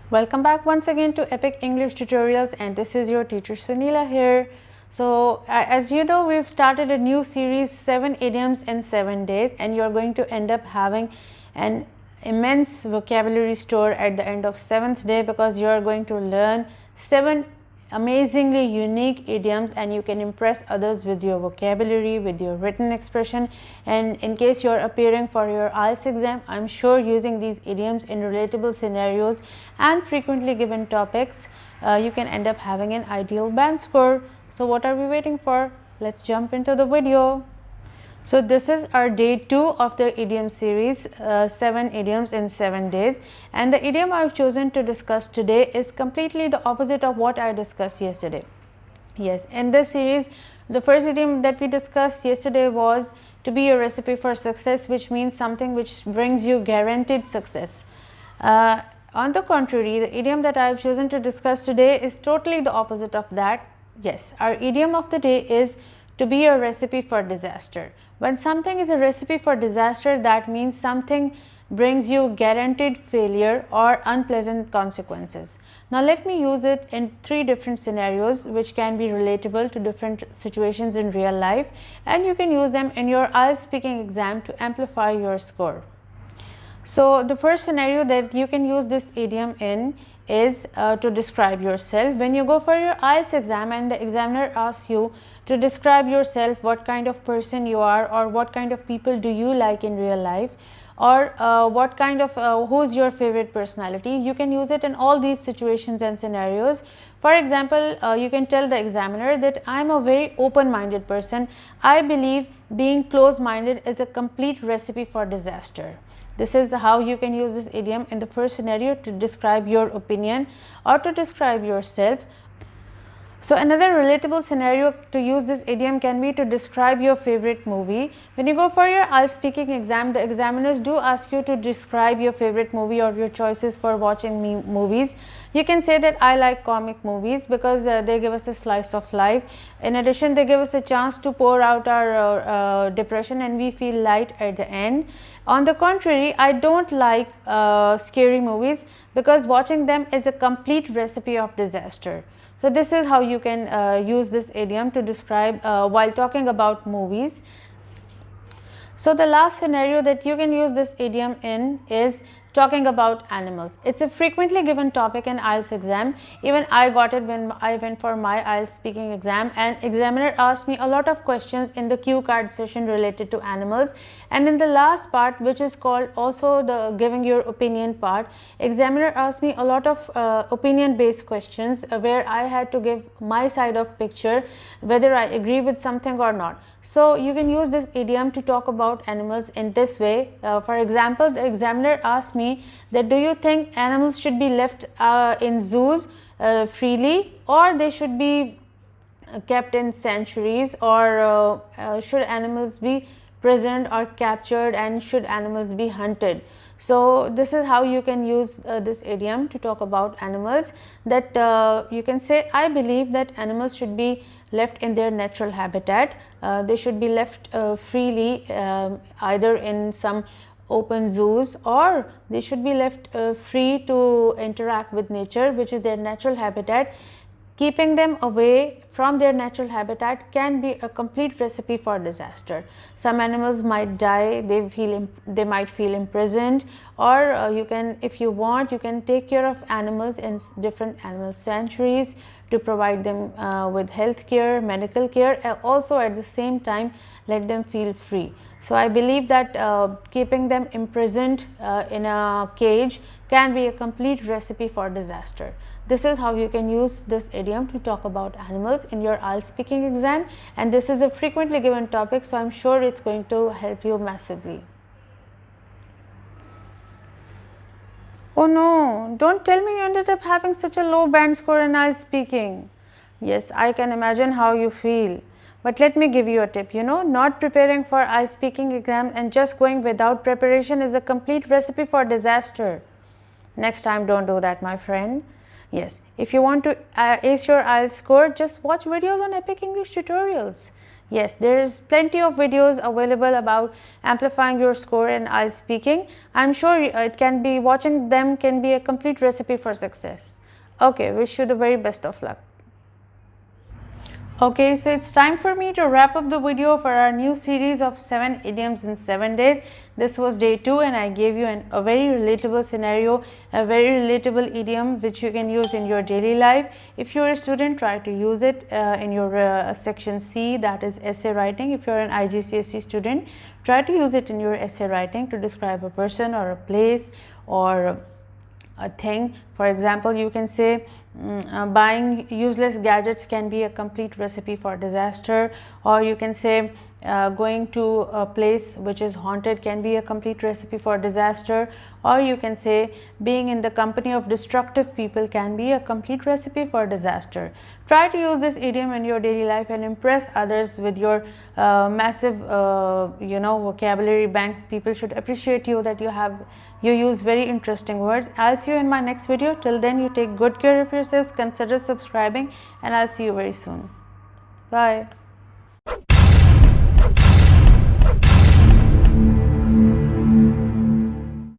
Welcome back once again to Epic English Tutorials, and this is your teacher Sunila here. So as you know, we've started a new series, 7 idioms in 7 days, and you're going to end up having an immense vocabulary store at the end of 7th day, because you are going to learn 7 amazingly unique idioms, and you can impress others with your vocabulary, with your written expression. And in case you're appearing for your IELTS exam, I'm sure using these idioms in relatable scenarios and frequently given topics, you can end up having an ideal band score. So what are we waiting for? Let's jump into the video. So this is our day 2 of the idiom series, 7 idioms in 7 days, and the idiom I've chosen to discuss today is completely the opposite of what I discussed yesterday. Yes, in this series, the first idiom that we discussed yesterday was to be a recipe for success, which means something which brings you guaranteed success. On the contrary, the idiom that I have chosen to discuss today is totally the opposite of that. Yes, our idiom of the day is to be a recipe for disaster. When something is a recipe for disaster, that means something brings you guaranteed failure or unpleasant consequences. Now let me use it in 3 different scenarios which can be relatable to different situations in real life, and you can use them in your IELTS speaking exam to amplify your score. So the first scenario that you can use this idiom in is to describe yourself. When you go for your IELTS exam and the examiner asks you to describe yourself, what kind of person you are, or what kind of people do you like in real life, or what kind of who's your favorite personality, you can use it in all these situations and scenarios. For example, you can tell the examiner that I'm a very open-minded person. I believe being close-minded is a complete recipe for disaster. This is how you can use this idiom in the first scenario to describe your opinion or to describe yourself. So another relatable scenario to use this idiom can be to describe your favorite movie. When you go for your IELTS speaking exam, the examiners do ask you to describe your favorite movie or your choices for watching movies. You can say that I like comic movies because they give us a slice of life. In addition, they give us a chance to pour out our depression and we feel light at the end. On the contrary, I don't like scary movies because watching them is a complete recipe of disaster. So this is how you can use this idiom to describe while talking about movies. So the last scenario that you can use this idiom in is talking about animals. It's a frequently given topic in IELTS exam. Even I got it when I went for my IELTS speaking exam, and examiner asked me a lot of questions in the cue card session related to animals. And in the last part, which is called also the giving your opinion part, examiner asked me a lot of opinion based questions where I had to give my side of picture, whether I agree with something or not. So you can use this idiom to talk about animals in this way. For example, the examiner asked me that do you think animals should be left in zoos freely, or they should be kept in sanctuaries, or should animals be prisoned or captured, and should animals be hunted? So this is how you can use this idiom to talk about animals, that you can say, I believe that animals should be left in their natural habitat. They should be left freely, either in some open zoos, or they should be left free to interact with nature, which is their natural habitat. Keeping them away from their natural habitat can be a complete recipe for disaster. Some animals might die, they might feel imprisoned, or you can, if you want, you can take care of animals in different animal sanctuaries to provide them with health care, medical care, and also at the same time let them feel free. So I believe that keeping them imprisoned in a cage can be a complete recipe for disaster. This is how you can use this idiom to talk about animals in your IELTS speaking exam, and this is a frequently given topic, so I'm sure it's going to help you massively. Oh no, don't tell me you ended up having such a low band score in IELTS speaking. Yes, I can imagine how you feel. But let me give you a tip. Not preparing for IELTS speaking exam and just going without preparation is a complete recipe for disaster. Next time, don't do that, my friend. Yes, if you want to ace your IELTS score, just watch videos on Epic English Tutorials. Yes, there is plenty of videos available about amplifying your score in IELTS speaking. I'm sure it can be, watching them can be a complete recipe for success. Okay, wish you the very best of luck. Okay, so it's time for me to wrap up the video for our new series of 7 idioms in 7 days. This was day 2 and I gave you a very relatable scenario, a very relatable idiom which you can use in your daily life. If you're a student, try to use it in your section C, that is essay writing. If you're an IGCSE student, try to use it in your essay writing to describe a person or a place or a thing. For example, you can say buying useless gadgets can be a complete recipe for disaster, or you can say going to a place which is haunted can be a complete recipe for disaster, or you can say being in the company of destructive people can be a complete recipe for disaster. Try to use this idiom in your daily life and impress others with your massive vocabulary bank. People should appreciate you that you use very interesting words. I'll see you in my next video. Till then, you take good care of yourselves, consider subscribing, and I'll see you very soon. Bye.